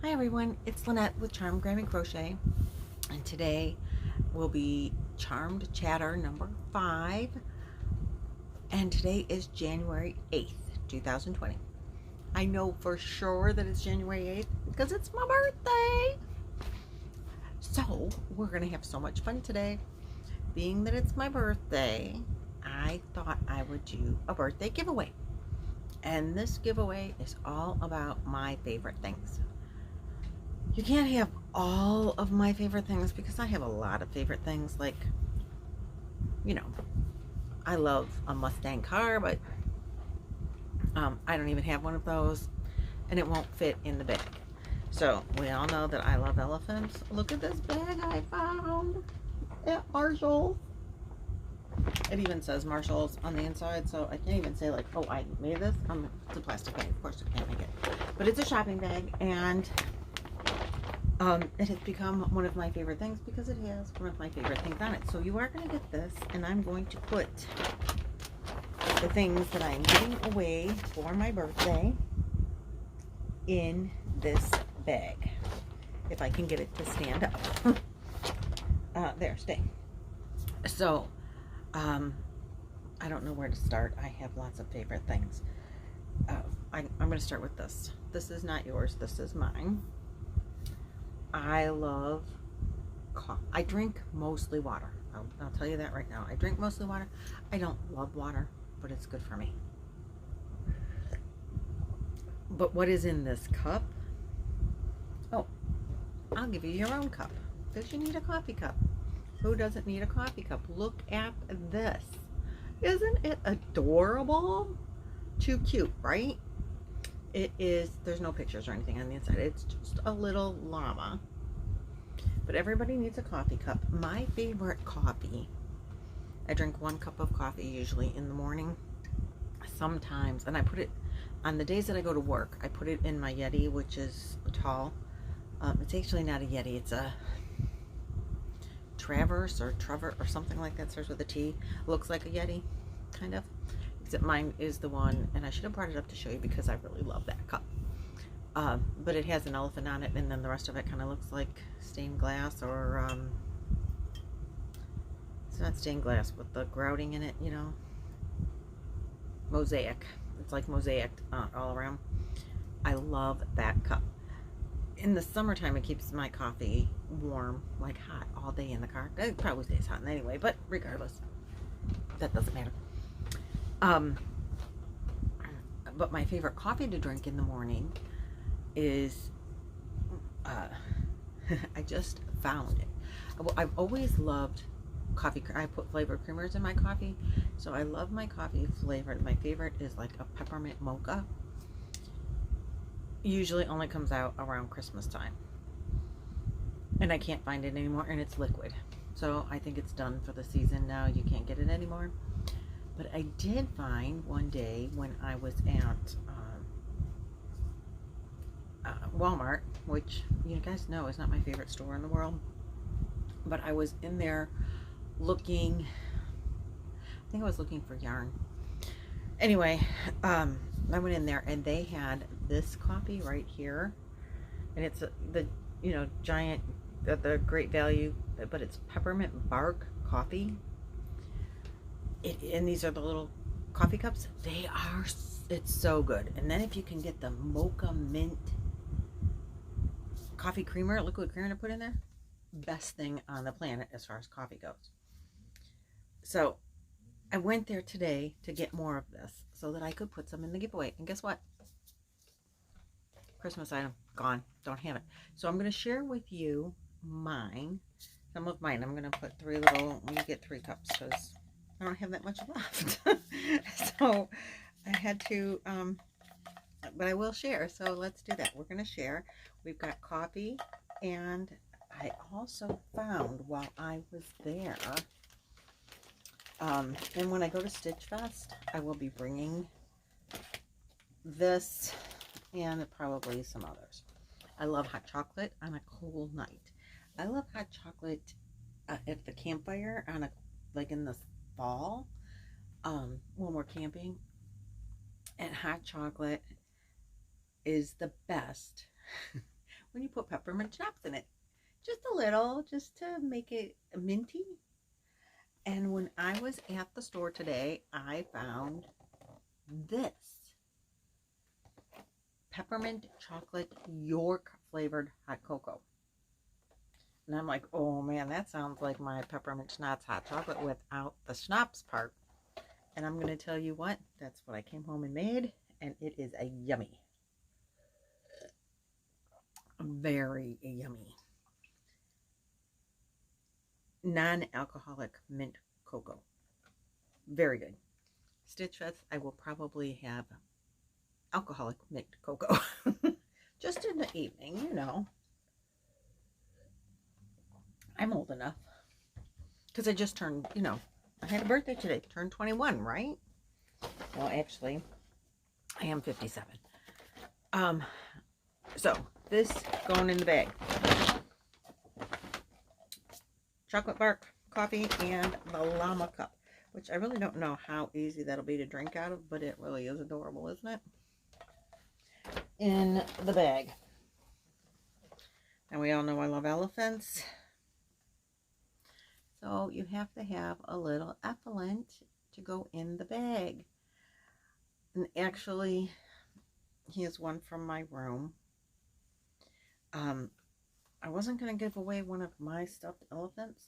Hi everyone, it's Lynette with Grammy Crochet, and today will be Charmed Chatter number 5, and today is January 8th, 2020. I know for sure that it's January 8th because it's my birthday. So we're going to have so much fun today. Being that it's my birthday, I thought I would do a birthday giveaway. And this giveaway is all about my favorite things. You can't have all of my favorite things because I have a lot of favorite things. Like, I love a Mustang car, but I don't even have one of those, and it won't fit in the bag. So we all know that I love elephants. Look at this bag I found at Marshall's. It even says Marshall's on the inside, so I can't even say like, oh, I made this. It's a plastic bag, of course I can't make it, but it's a shopping bag, and it has become one of my favorite things because it has one of my favorite things on it. So you are going to get this, and I'm going to put the things that I'm giving away for my birthday in this bag. If I can get it to stand up. There, stay. So, I don't know where to start. I have lots of favorite things. I'm going to start with this. This is not yours. This is mine. I love coffee. I drink mostly water. I'll tell you that right now. I drink mostly water. I don't love water, but it's good for me. But what is in this cup? Oh, I'll give you your own cup. Because you need a coffee cup. Who doesn't need a coffee cup? Look at this. Isn't it adorable? Too cute, right? It is, there's no pictures or anything on the inside. It's just a little llama. But everybody needs a coffee cup. My favorite coffee, I drink 1 cup of coffee usually in the morning. Sometimes, and I put it, on the days that I go to work, I put it in my Yeti, which is tall. It's actually not a Yeti, it's a Traverse or Trevor or something like that. Starts with a T. Looks like a Yeti, kind of. Except mine is the one, and I should have brought it up to show you because I really love that cup. But it has an elephant on it, and then the rest of it kind of looks like stained glass, or it's not stained glass, but the grouting in it, mosaic. It's like mosaic all around. I love that cup. In the summertime, it keeps my coffee warm, like hot, all day in the car. It probably stays hot anyway, but regardless, that doesn't matter. But my favorite coffee to drink in the morning is, I just found it. I've always loved coffee. I put flavored creamers in my coffee, so I love my coffee flavored. My favorite is like a peppermint mocha. Usually only comes out around Christmas time, and I can't find it anymore, and it's liquid, so I think it's done for the season now. You can't get it anymore. But I did find one day when I was at Walmart, which you guys know is not my favorite store in the world, but I was in there looking, I think I was looking for yarn. Anyway, I went in there and they had this coffee right here, and it's the giant, the great value, but it's peppermint bark coffee. And these are the little coffee cups. It's so good. And then if you can get the mocha mint coffee creamer, liquid creamer to put in there, best thing on the planet as far as coffee goes. So I went there today to get more of this so that I could put some in the giveaway. And guess what? Christmas item, gone. Don't have it. So I'm going to share with you some of mine. I'm going to put 3 little, you get 3 cups because I don't have that much left. So I had to, but I will share. So let's do that. We're going to share. We've got coffee, and I also found while I was there, and when I go to Stitch Fest, I will be bringing this and probably some others. I love hot chocolate on a cold night. I love hot chocolate at the campfire on like in the fall, when we're camping, and hot chocolate is the best when you put peppermint schnapps in it. Just a little, just to make it minty. And when I was at the store today, I found this peppermint chocolate York flavored hot cocoa. And I'm like, oh man, that sounds like my peppermint schnapps hot chocolate without the schnapps part. And I'm going to tell you what, that's what I came home and made, and it is a yummy. Very yummy. Non-alcoholic mint cocoa. Very good. Stitch Fest, I will probably have alcoholic mint cocoa. Just in the evening, you know. I'm old enough. Because I just turned, you know, I had a birthday today. Turned 21, right? Well, actually, I am 57. So, this going in the bag. Chocolate bark, coffee, and the llama cup. Which I really don't know how easy that'll be to drink out of, but it really is adorable, isn't it? In the bag. And we all know I love elephants. So you have to have a little elephant to go in the bag. And actually, he is one from my room. I wasn't going to give away one of my stuffed elephants,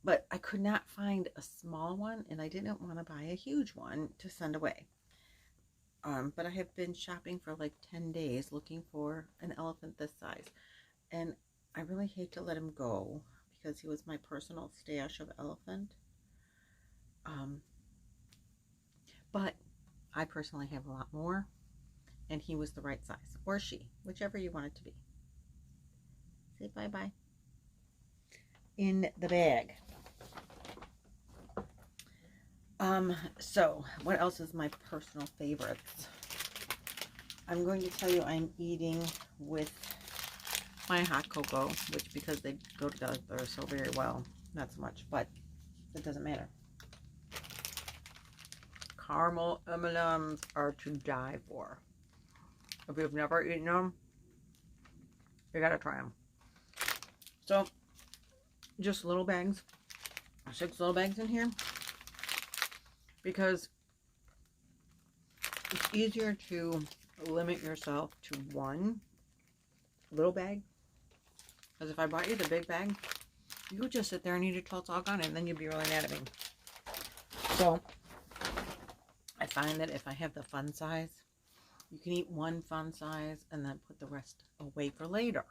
but I could not find a small one, and I didn't want to buy a huge one to send away. But I have been shopping for like 10 days looking for an elephant this size, and I really hate to let him go because he was my personal stash of elephant. But I personally have a lot more, and he was the right size, or she, whichever you want it to be. Say bye-bye. In the bag. So what else is my personal favorites? I'm going to tell you I'm eating with my hot cocoa, which because they go together so very well, not so much, but it doesn't matter. Caramel M&Ms are to die for. If you've never eaten them, you gotta try them. So, just little bags, 6 little bags in here, because it's easier to limit yourself to one little bag. Because if I bought you the big bag, you would just sit there and eat it till it's all gone, and then you'd be really mad at me. So, I find that if I have the fun size, you can eat one fun size and then put the rest away for later,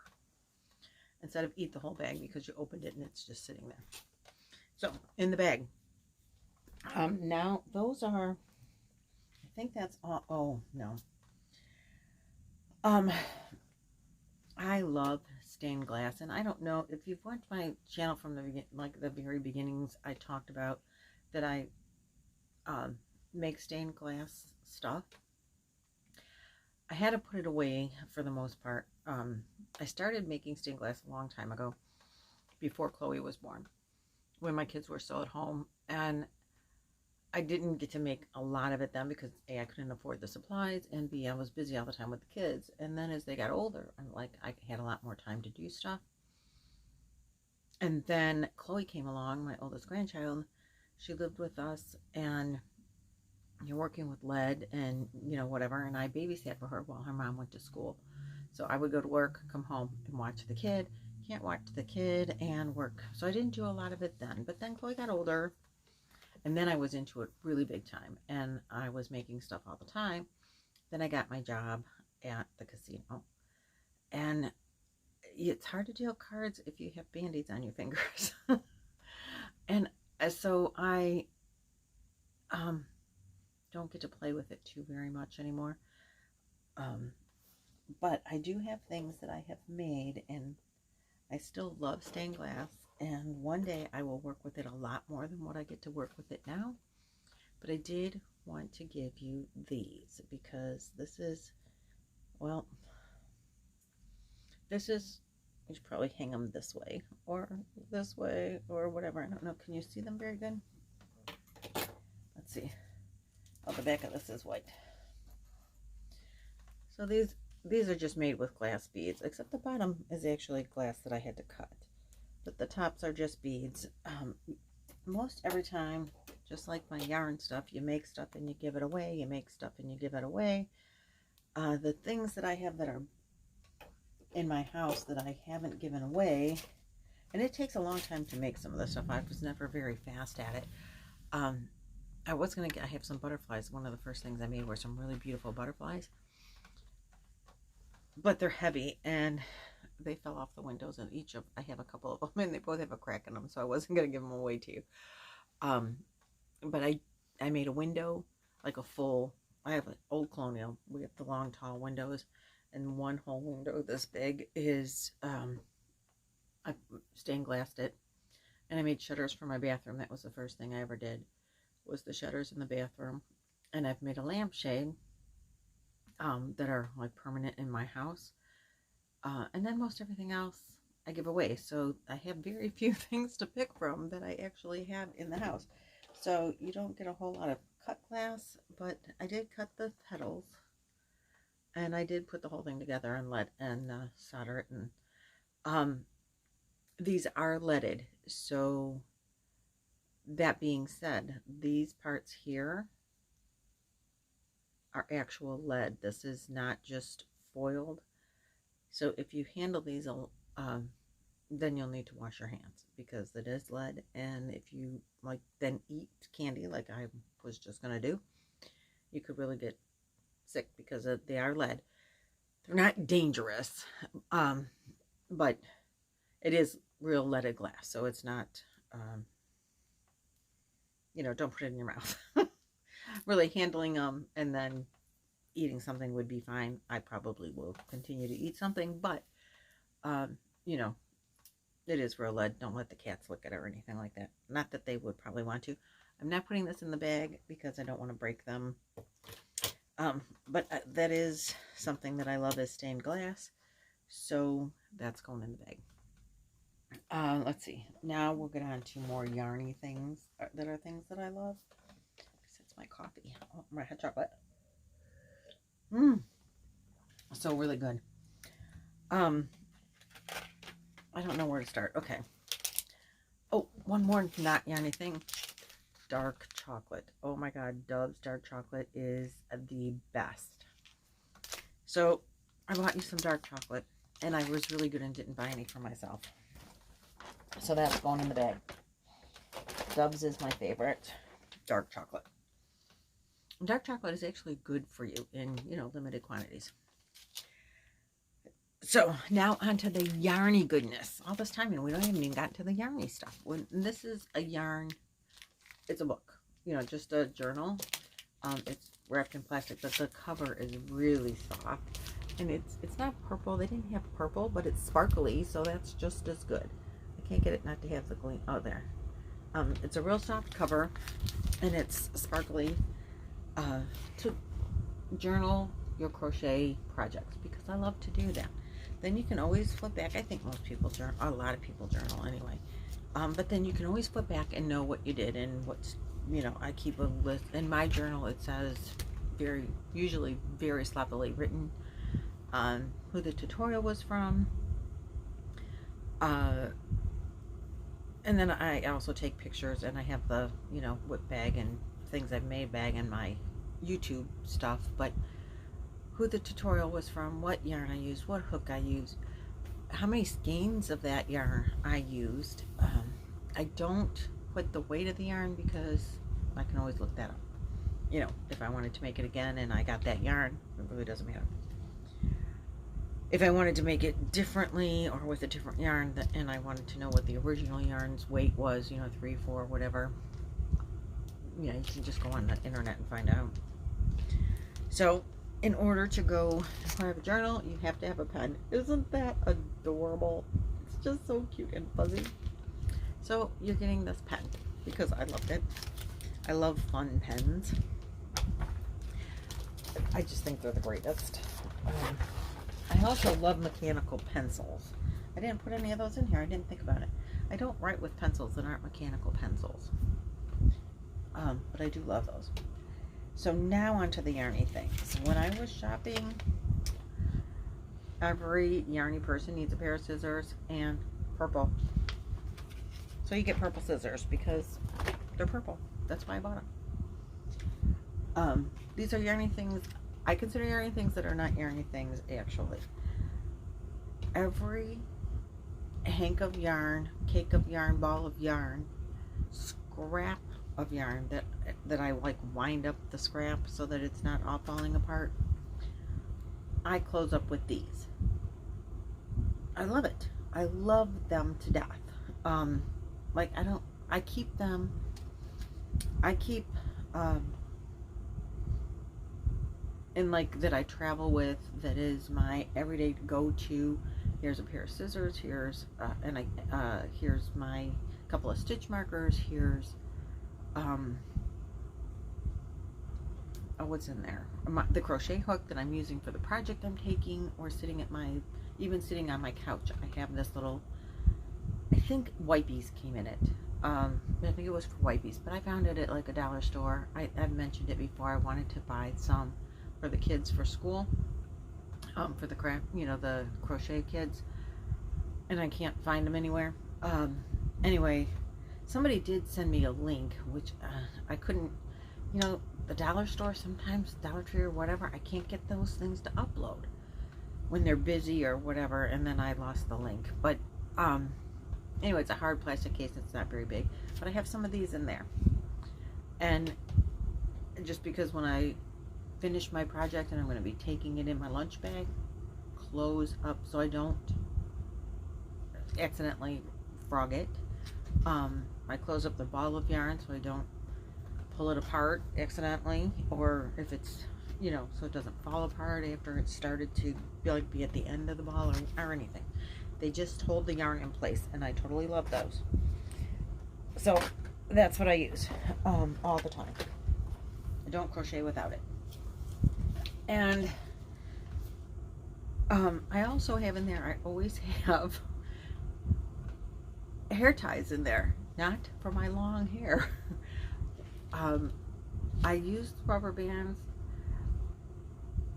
instead of eat the whole bag because you opened it and it's just sitting there. So, in the bag. Now, those are, I think that's all. Oh, no. I love stained glass, and I don't know if you've watched my channel from the very beginnings. I talked about that I make stained glass stuff. I had to put it away for the most part. I started making stained glass a long time ago, before Chloe was born, when my kids were still at home, and I didn't get to make a lot of it then because A, I couldn't afford the supplies, and B, I was busy all the time with the kids. And then as they got older, I had a lot more time to do stuff. And then Chloe came along, my oldest grandchild. She lived with us, and you're working with lead and, you know, whatever. And I babysat for her while her mom went to school. So I would go to work, come home, and watch the kid. Can't watch the kid and work. So I didn't do a lot of it then. But then Chloe got older, and then I was into it really big time. And I was making stuff all the time. Then I got my job at the casino. And it's hard to deal cards if you have band-aids on your fingers. And so I don't get to play with it too very much anymore. But I do have things that I have made, and I still love stained glass. And one day I will work with it a lot more than what I get to work with it now. But I did want to give you these because this is, well, you should probably hang them this way or whatever. I don't know. Can you see them very good? Let's see. Oh, the back of this is white. So these these are just made with glass beads, except the bottom is actually glass that I had to cut. But the tops are just beads. Most every time, just like my yarn stuff, you make stuff and you give it away. You make stuff and you give it away. The things that I have that are in my house that I haven't given away, and it takes a long time to make some of this stuff. I was never very fast at it. I have some butterflies. One of the first things I made were some really beautiful butterflies, but they're heavy and they fell off the windows, and I have a couple of them and they both have a crack in them, so I wasn't going to give them away to you. But I made a window, like a full, I have an old colonial. We have the long, tall windows, and one whole window this big is, I stained glassed it, and I made shutters for my bathroom. That was the first thing I ever did, was the shutters in the bathroom. And I've made a lampshade that are like permanent in my house. And then most everything else I give away. So I have very few things to pick from that I actually have in the house. So you don't get a whole lot of cut glass, but I did cut the petals, and I did put the whole thing together and solder it. And these are leaded. So that being said, these parts here are actual lead. This is not just foiled. So if you handle these, then you'll need to wash your hands, because it is lead. And if you then eat candy like I was just going to do, you could really get sick, because they are lead. They're not dangerous, but it is real leaded glass. So it's not, don't put it in your mouth. Really handling them and then eating something would be fine. I probably will continue to eat something, but, it is real lead. Don't let the cats look at it or anything like that. Not that they would probably want to. I'm not putting this in the bag because I don't want to break them. But that is something that I love, is stained glass. So that's going in the bag. Let's see. Now we'll get on to more yarny things that are things that I love. It's my coffee. Oh, my hot chocolate. So really good. I don't know where to start. Okay. Oh, one more not yarny thing. Dark chocolate. Oh my God, Dove's dark chocolate is the best. So I bought you some dark chocolate, and I was really good and didn't buy any for myself. So that's going in the bag. Dove's is my favorite dark chocolate. Dark chocolate is actually good for you in, limited quantities. So now onto the yarny goodness. All this time, we don't even got to the yarny stuff. This is a yarn, it's a book, just a journal. It's wrapped in plastic, but the cover is really soft. And it's not purple. They didn't have purple, but it's sparkly, so that's just as good. I can't get it not to have the gleam. Oh, there. It's a real soft cover, and it's sparkly. To journal your crochet projects, because I love to do that. Then you can always flip back. I think most people journal, a lot of people journal anyway. But then you can always flip back and know what you did and what's, I keep a list. In my journal, it says usually very sloppily written, who the tutorial was from. And then I also take pictures, and I have the, whip bag and things I've made bag in my YouTube stuff, but who the tutorial was from, what yarn I used, what hook I used, how many skeins of that yarn I used. I don't put the weight of the yarn because I can always look that up. If I wanted to make it again and I got that yarn, it really doesn't matter. If I wanted to make it differently or with a different yarn, and I wanted to know what the original yarn's weight was, 3, 4, whatever, you can just go on the internet and find out. So in order to go have a journal, you have to have a pen. Isn't that adorable? It's just so cute and fuzzy. So you're getting this pen because I loved it. I love fun pens. I just think they're the greatest. I also love mechanical pencils. I didn't put any of those in here. I didn't think about it. I don't write with pencils that aren't mechanical pencils. But I do love those. So now onto the yarny things. When I was shopping, Every yarny person needs a pair of scissors, and purple. So you get purple scissors because they're purple. That's why I bought them. These are yarny things. I consider yarny things that are not yarny things, actually. Every hank of yarn, cake of yarn, ball of yarn, scrap of yarn that I like wind up the scrap so that it's not all falling apart, I close up with these. I love it. I love them to death. Like I keep them, and like that I travel with, that is my everyday go-to. Here's a pair of scissors, here's here's my couple of stitch markers, here's what's in there, the crochet hook that I'm using for the project I'm taking, or sitting at my, even sitting on my couch, I have this little, I think wipies came in it. I think it was for wipies, but I found it at like a dollar store. I've mentioned it before. I wanted to buy some for the kids for school, for the craft, the crochet kids, and I can't find them anywhere. Anyway, somebody did send me a link, which I couldn't, the dollar store, sometimes Dollar Tree or whatever, I can't get those things to upload when they're busy or whatever, and then I lost the link. But anyway, it's a hard plastic case, it's not very big, but I have some of these in there. And just because when I finish my project and I'm going to be taking it in my lunch bag, close up so I don't accidentally frog it. I close up the ball of yarn so I don't pull it apart accidentally, or if it's, so it doesn't fall apart after it started to be at the end of the ball, or anything. They just hold the yarn in place, and I totally love those. So that's what I use all the time. I don't crochet without it. And I also have in there, I always have hair ties in there, not for my long hair. I use rubber bands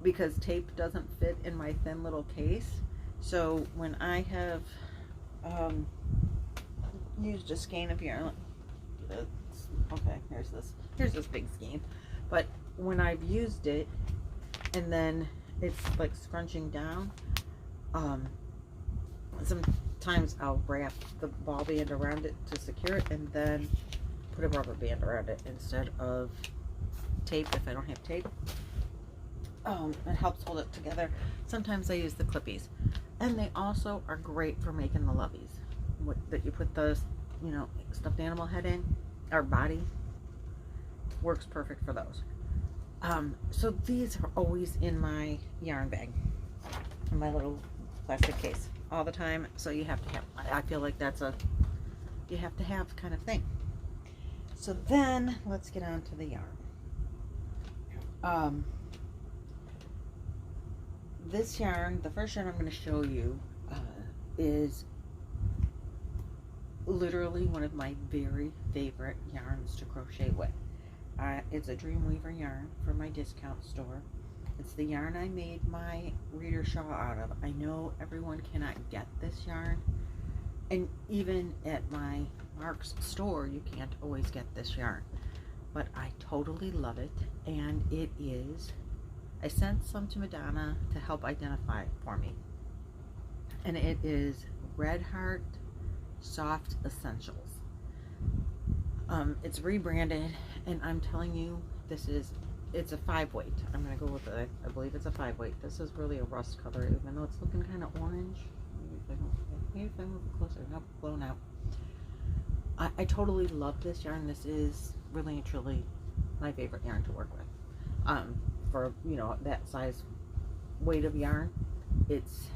because tape doesn't fit in my thin little case. So when I have used a skein of yarn, okay, here's this big skein, but when I've used it and then it's like scrunching down, sometimes I'll wrap the ball band around it to secure it and then put a rubber band around it instead of tape if I don't have tape. It helps hold it together. Sometimes I use the clippies, and they also are great for making the loveys that you put the stuffed animal head in, or body. Works perfect for those. So these are always in my yarn bag, in my little plastic case, all the time. So you have to have, I feel like that's a you have to have kind of thing. So then let's get on to the yarn. This yarn, the first yarn I'm going to show you is literally one of my very favorite yarns to crochet with. It's a Dreamweaver yarn from my discount store. It's the yarn I made my reader shawl out of. I know everyone cannot get this yarn, and even at my Mark's store you can't always get this yarn, but I totally love it. And it is, I sent some to Madonna to help identify it for me, and it is Red Heart Soft Essentials. It's rebranded, and I'm telling you, it's a 5-weight. I'm gonna go with it. I believe it's a 5-weight. This is really a rust color, even though it's looking kind of orange. Maybe if I move it closer. Nope, blown out. I totally love this yarn. This is really and truly my favorite yarn to work with. For that size weight of yarn, it's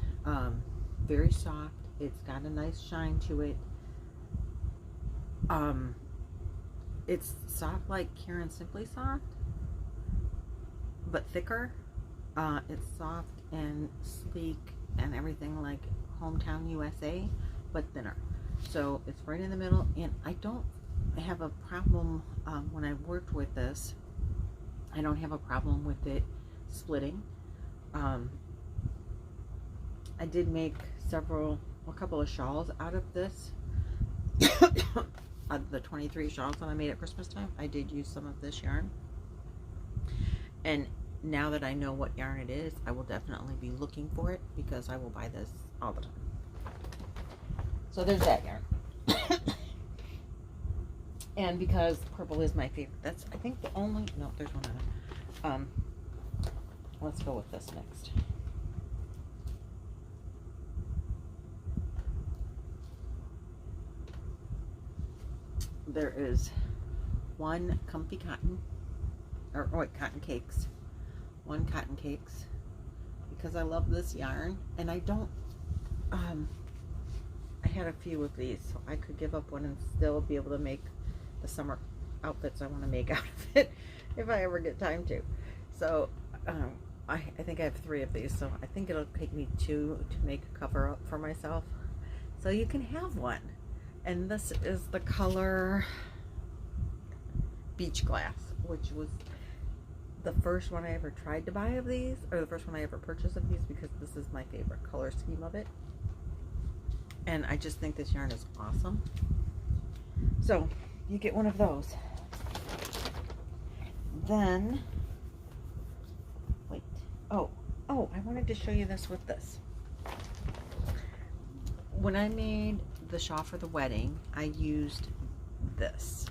very soft. It's got a nice shine to it. It's soft like Karen Simply Soft, but thicker. It's soft and sleek and everything like Hometown USA, but thinner. So it's right in the middle, and I don't have a problem when I worked with this. I don't have a problem with it splitting. I did make a couple of shawls out of this. Out of the 23 shawls that I made at Christmas time, I did use some of this yarn. And now that I know what yarn it is, I will definitely be looking for it because I will buy this all the time. So there's that yarn. And because purple is my favorite, that's, I think, the only, no, there's one other. Let's go with this next. There is one comfy cotton, or wait, cotton cakes. One cotton cakes, because I love this yarn, and I don't, I had a few of these, so I could give up one and still be able to make the summer outfits I want to make out of it, if I ever get time to. So, I think I have 3 of these, so I think it'll take me 2 to make a cover up for myself. So you can have one. And this is the color Beach Glass, which was the first one I ever tried to buy of these, or the first one I ever purchased of these, because this is my favorite color scheme of it. And I just think this yarn is awesome. So you get one of those. Then, wait, oh, I wanted to show you this with this. When I made the shawl for the wedding, I used this,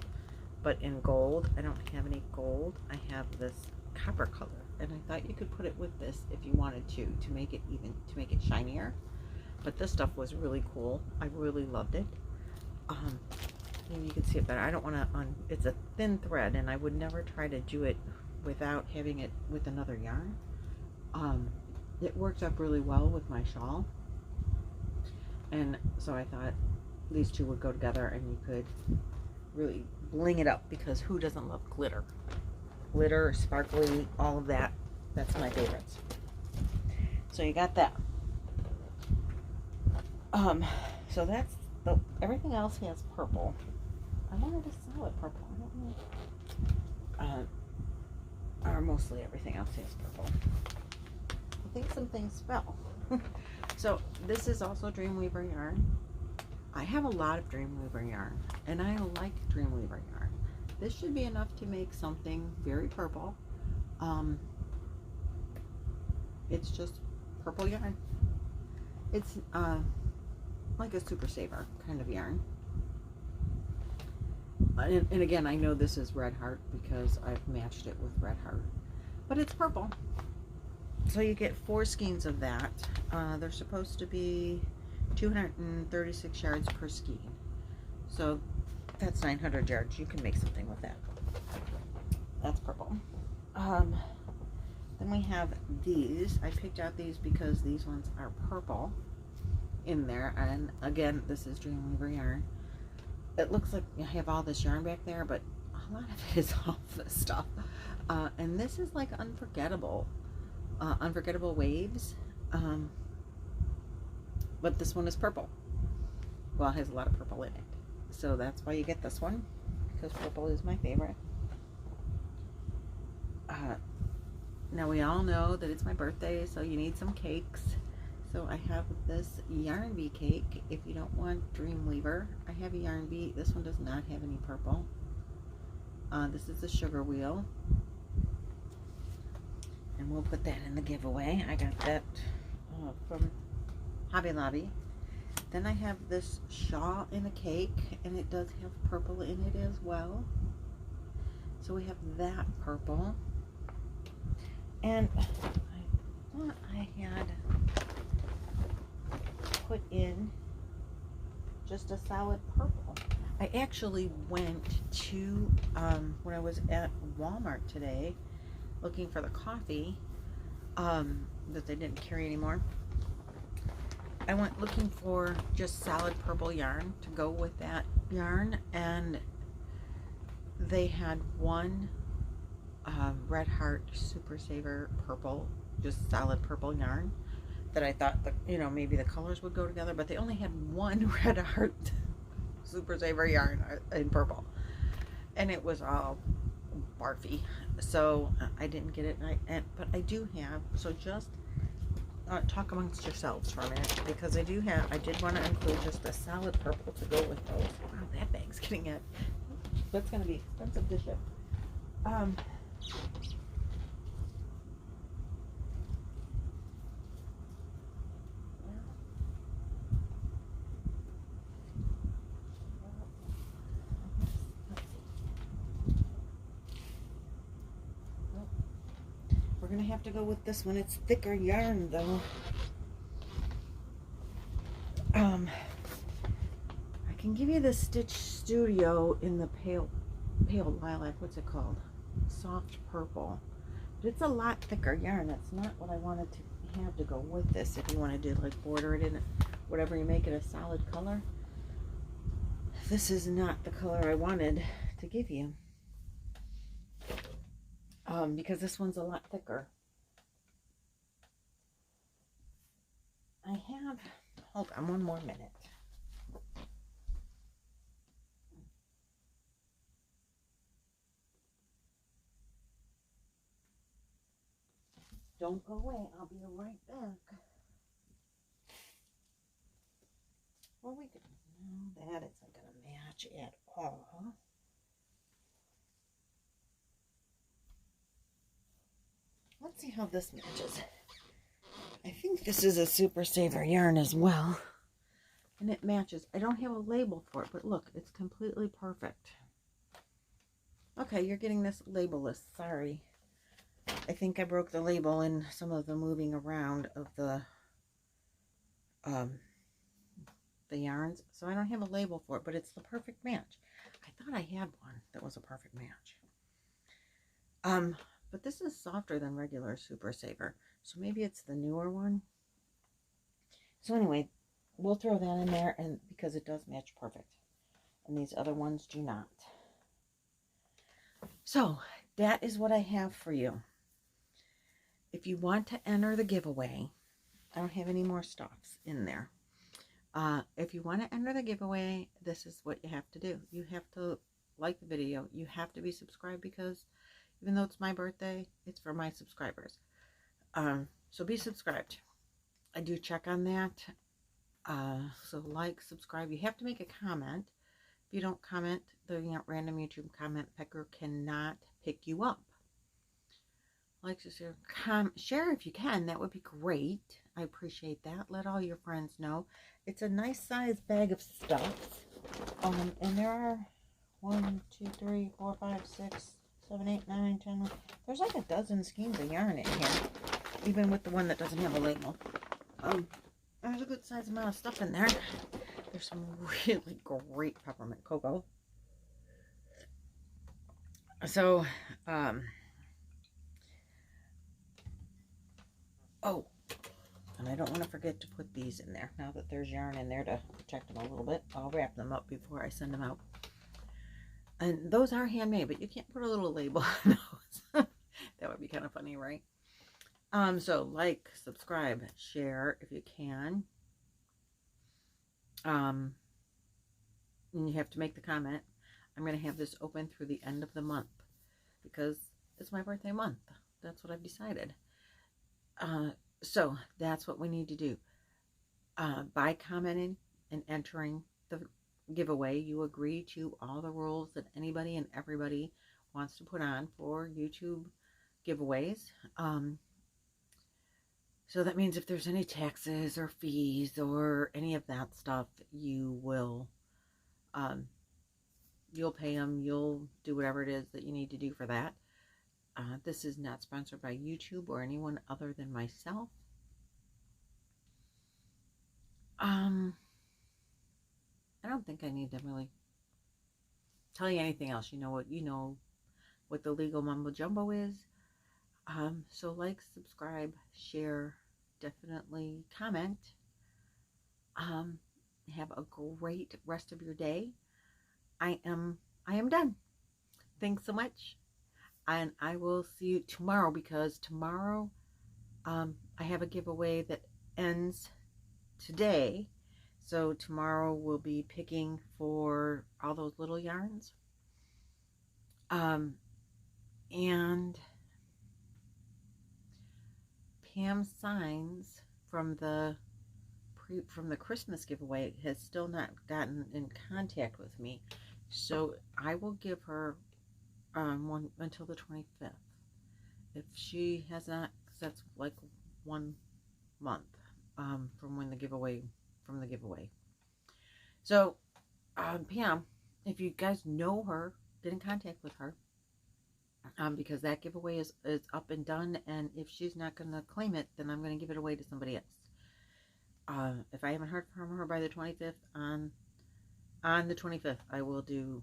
but in gold. I don't have any gold. I have this copper color, and I thought you could put it with this if you wanted to make it shinier. But this stuff was really cool. I really loved it. Maybe you can see it better. I don't want to it's a thin thread, and I would never try to do it without having it with another yarn. It works up really well with my shawl. And so I thought these two would go together, and you could really bling it up, because who doesn't love glitter? Glitter, sparkly, all of that. That's my favorites. So you got that. So that's everything else has purple. I wanted a solid purple. I don't know. Or mostly everything else has purple. I think some things fell. So this is also Dreamweaver yarn. I have a lot of Dreamweaver yarn, and I like Dreamweaver yarn. This should be enough to make something very purple. It's just purple yarn. It's like a super saver kind of yarn. And again, I know this is Red Heart because I've matched it with Red Heart, but it's purple. So you get 4 skeins of that. They're supposed to be 236 yards per skein. So that's 900 yards. You can make something with that. That's purple. Then we have these. I picked out these because these ones are purple in there. And again, this is Dreamweaver yarn. It looks like I have all this yarn back there, but a lot of it is all this stuff. And this is like Unforgettable. Unforgettable Waves. But this one is purple. Well, it has a lot of purple in it. So that's why you get this one, because purple is my favorite. Now we all know that it's my birthday, so you need some cakes. So I have this Yarn Bee cake. If you don't want Dreamweaver, I have a Yarn Bee. This one does not have any purple. This is the sugar wheel. And we'll put that in the giveaway. I got that from Hobby Lobby. Then I have this shawl in a cake, and it does have purple in it as well. So we have that purple. And I thought I had put in just a solid purple. I actually went to, when I was at Walmart today, looking for the coffee that they didn't carry anymore. I went looking for just solid purple yarn to go with that yarn, and they had one Red Heart Super Saver purple, just solid purple yarn that I thought that, you know, maybe the colors would go together, but they only had one Red Heart Super Saver yarn in purple, and it was all barfy, so I didn't get it. But I do have, so just talk amongst yourselves for a minute, because I did want to include just a solid purple to go with those. Wow, that bag's getting it. That's going to be expensive to ship. We're going to have to go with this one. It's thicker yarn, though. I can give you the Stitch Studio in the pale lilac. What's it called? Soft purple. But it's a lot thicker yarn. That's not what I wanted to have to go with this. If you want to do like border it in it, whatever, you make it a solid color. This is not the color I wanted to give you. Because this one's a lot thicker. I have, hold on one more minute. Don't go away, I'll be right back. Well, we could, no, that isn't going to match at all. Let's see how this matches. I think this is a Super Saver yarn as well. And it matches. I don't have a label for it, but look, it's completely perfect. Okay, you're getting this labelless. Sorry. I think I broke the label in some of the moving around of the yarns. So I don't have a label for it, but it's the perfect match. I thought I had one that was a perfect match. But this is softer than regular Super Saver. So maybe it's the newer one. So anyway, we'll throw that in there, and because it does match perfect. And these other ones do not. So that is what I have for you. If you want to enter the giveaway, I don't have any more stuffs in there. If you want to enter the giveaway, this is what you have to do. You have to like the video. You have to be subscribed, because even though it's my birthday, it's for my subscribers. So be subscribed. I do check on that. So like, subscribe. You have to make a comment. If you don't comment, the random YouTube comment picker cannot pick you up. Like, share if you can. That would be great. I appreciate that. Let all your friends know. It's a nice size bag of stuff. And there are 1, 2, 3, 4, 5, 6, 7, 8, 9, 10. There's like a dozen skeins of yarn in here, even with the one that doesn't have a label. There's a good size amount of stuff in there. There's some really great peppermint cocoa. So, oh, and I don't want to forget to put these in there. Now that there's yarn in there to protect them a little bit, I'll wrap them up before I send them out. And those are handmade, but you can't put a little label on those. That would be kind of funny, right? So like, subscribe, share if you can. And you have to make the comment. I'm going to have this open through the end of the month, because it's my birthday month. That's what I've decided. So that's what we need to do. By commenting and entering the giveaway, you agree to all the rules that anybody and everybody wants to put on for YouTube giveaways. So that means if there's any taxes or fees or any of that stuff, you will, you'll pay them. You'll do whatever it is that you need to do for that. This is not sponsored by YouTube or anyone other than myself. I don't think I need to really tell you anything else. You know what the legal mumbo jumbo is. So like, subscribe, share, definitely comment. Have a great rest of your day. I am done. Thanks so much. And I will see you tomorrow, because tomorrow I have a giveaway that ends today. So tomorrow we'll be picking for all those little yarns. And Pam signs from the Christmas giveaway has still not gotten in contact with me, so I will give her one until the 25th. If she has not, 'cause that's like 1 month from when the giveaway So Pam, if you guys know her, get in contact with her, because that giveaway is up and done, and if she's not going to claim it, then I'm going to give it away to somebody else. If I haven't heard from her by the 25th, on the 25th, I will do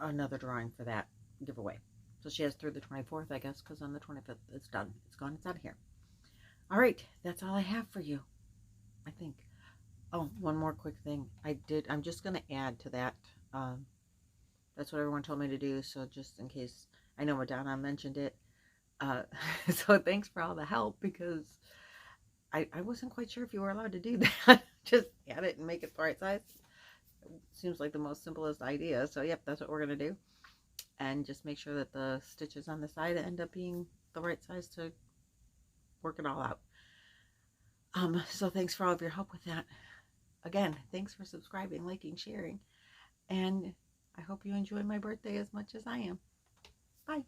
another drawing for that giveaway. So she has through the 24th, I guess, because on the 25th, it's done. It's gone. It's out of here. All right. That's all I have for you, I think. Oh, one more quick thing. I'm just going to add to that. That's what everyone told me to do. So just in case, I know Madonna mentioned it. So thanks for all the help, because I wasn't quite sure if you were allowed to do that. Just add it and make it the right size. Seems like the most simplest idea. So yep, that's what we're going to do. And just make sure that the stitches on the side end up being the right size to work it all out. So thanks for all of your help with that. Again, thanks for subscribing, liking, sharing. And I hope you enjoy my birthday as much as I am. Bye.